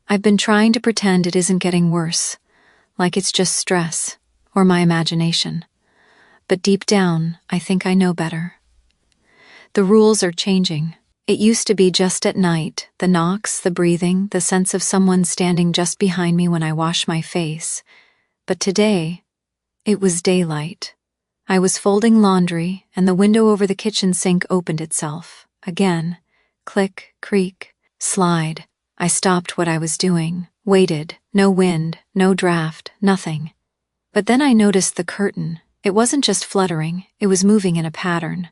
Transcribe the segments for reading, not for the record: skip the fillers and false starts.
I've been trying to pretend it isn't getting worse, like it's just stress or my imagination. But deep down, I think I know better. The rules are changing. It used to be just at night, the knocks, the breathing, the sense of someone standing just behind me when I wash my face. But today, it was daylight. I was folding laundry, and the window over the kitchen sink opened itself. Again. Click, creak, slide. I stopped what I was doing, waited. No wind, no draft, nothing. But then I noticed the curtain. It wasn't just fluttering, it was moving in a pattern,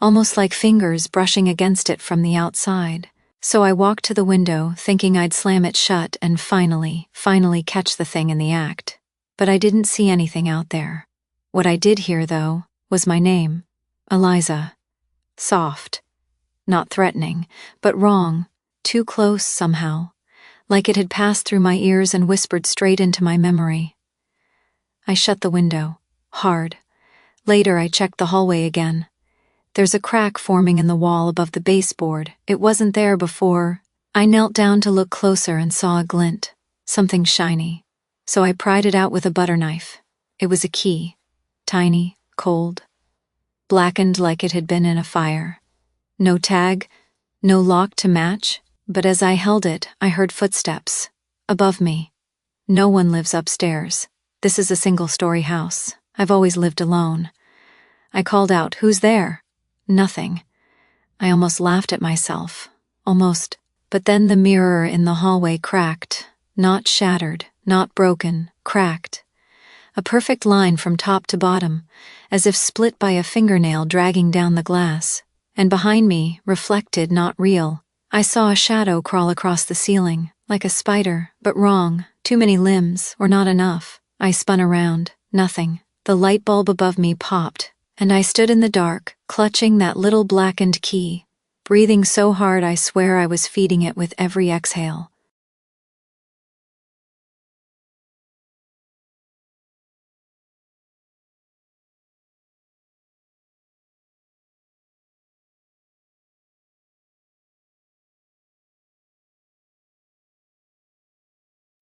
almost like fingers brushing against it from the outside. So I walked to the window, thinking I'd slam it shut and finally catch the thing in the act. But I didn't see anything out there. What I did hear, though, was my name, Eliza. Soft. Not threatening, but wrong, too close somehow, like it had passed through my ears and whispered straight into my memory. I shut the window, hard. Later I checked the hallway again. There's a crack forming in the wall above the baseboard. It wasn't there before. I knelt down to look closer and saw a glint, something shiny. So I pried it out with a butter knife. It was a key, tiny, cold, blackened like it had been in a fire. No tag, no lock to match, but as I held it, I heard footsteps. Above me. No one lives upstairs. This is a single-story house. I've always lived alone. I called out, "Who's there?" Nothing. I almost laughed at myself. Almost. But then the mirror in the hallway cracked. Not shattered, not broken, cracked. A perfect line from top to bottom, as if split by a fingernail dragging down the glass. And behind me, reflected, not real, I saw a shadow crawl across the ceiling, like a spider, but wrong, too many limbs, or not enough. I spun around, nothing. The light bulb above me popped, and I stood in the dark, clutching that little blackened key, breathing so hard I swear I was feeding it with every exhale.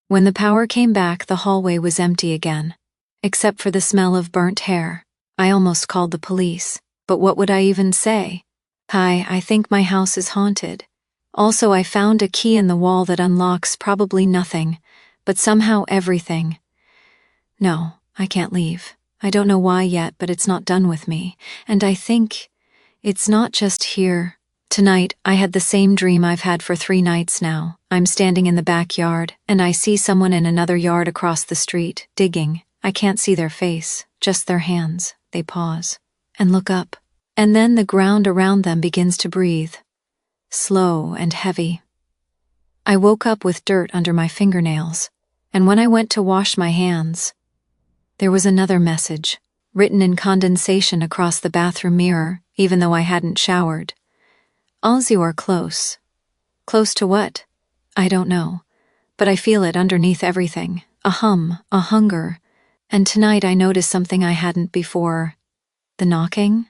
When the power came back, the hallway was empty again, except for the smell of burnt hair. I almost called the police, but what would I even say? "Hi, I think my house is haunted." Also, I found a key in the wall that unlocks probably nothing, but somehow everything. No, I can't leave. I don't know why yet, but it's not done with me, and I think it's not just here. Tonight, I had the same dream I've had for 3 nights now. I'm standing in the backyard, and I see someone in another yard across the street, digging. I can't see their face, just their hands. They pause and look up, and then the ground around them begins to breathe, slow and heavy. I woke up with dirt under my fingernails, and when I went to wash my hands, there was another message, written in condensation across the bathroom mirror, even though I hadn't showered. "Oz, you are close." Close to what? I don't know, but I feel it underneath everything. A hum, a hunger. And tonight I noticed something I hadn't before. The knocking?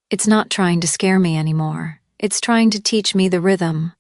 It's not trying to scare me anymore. It's trying to teach me the rhythm.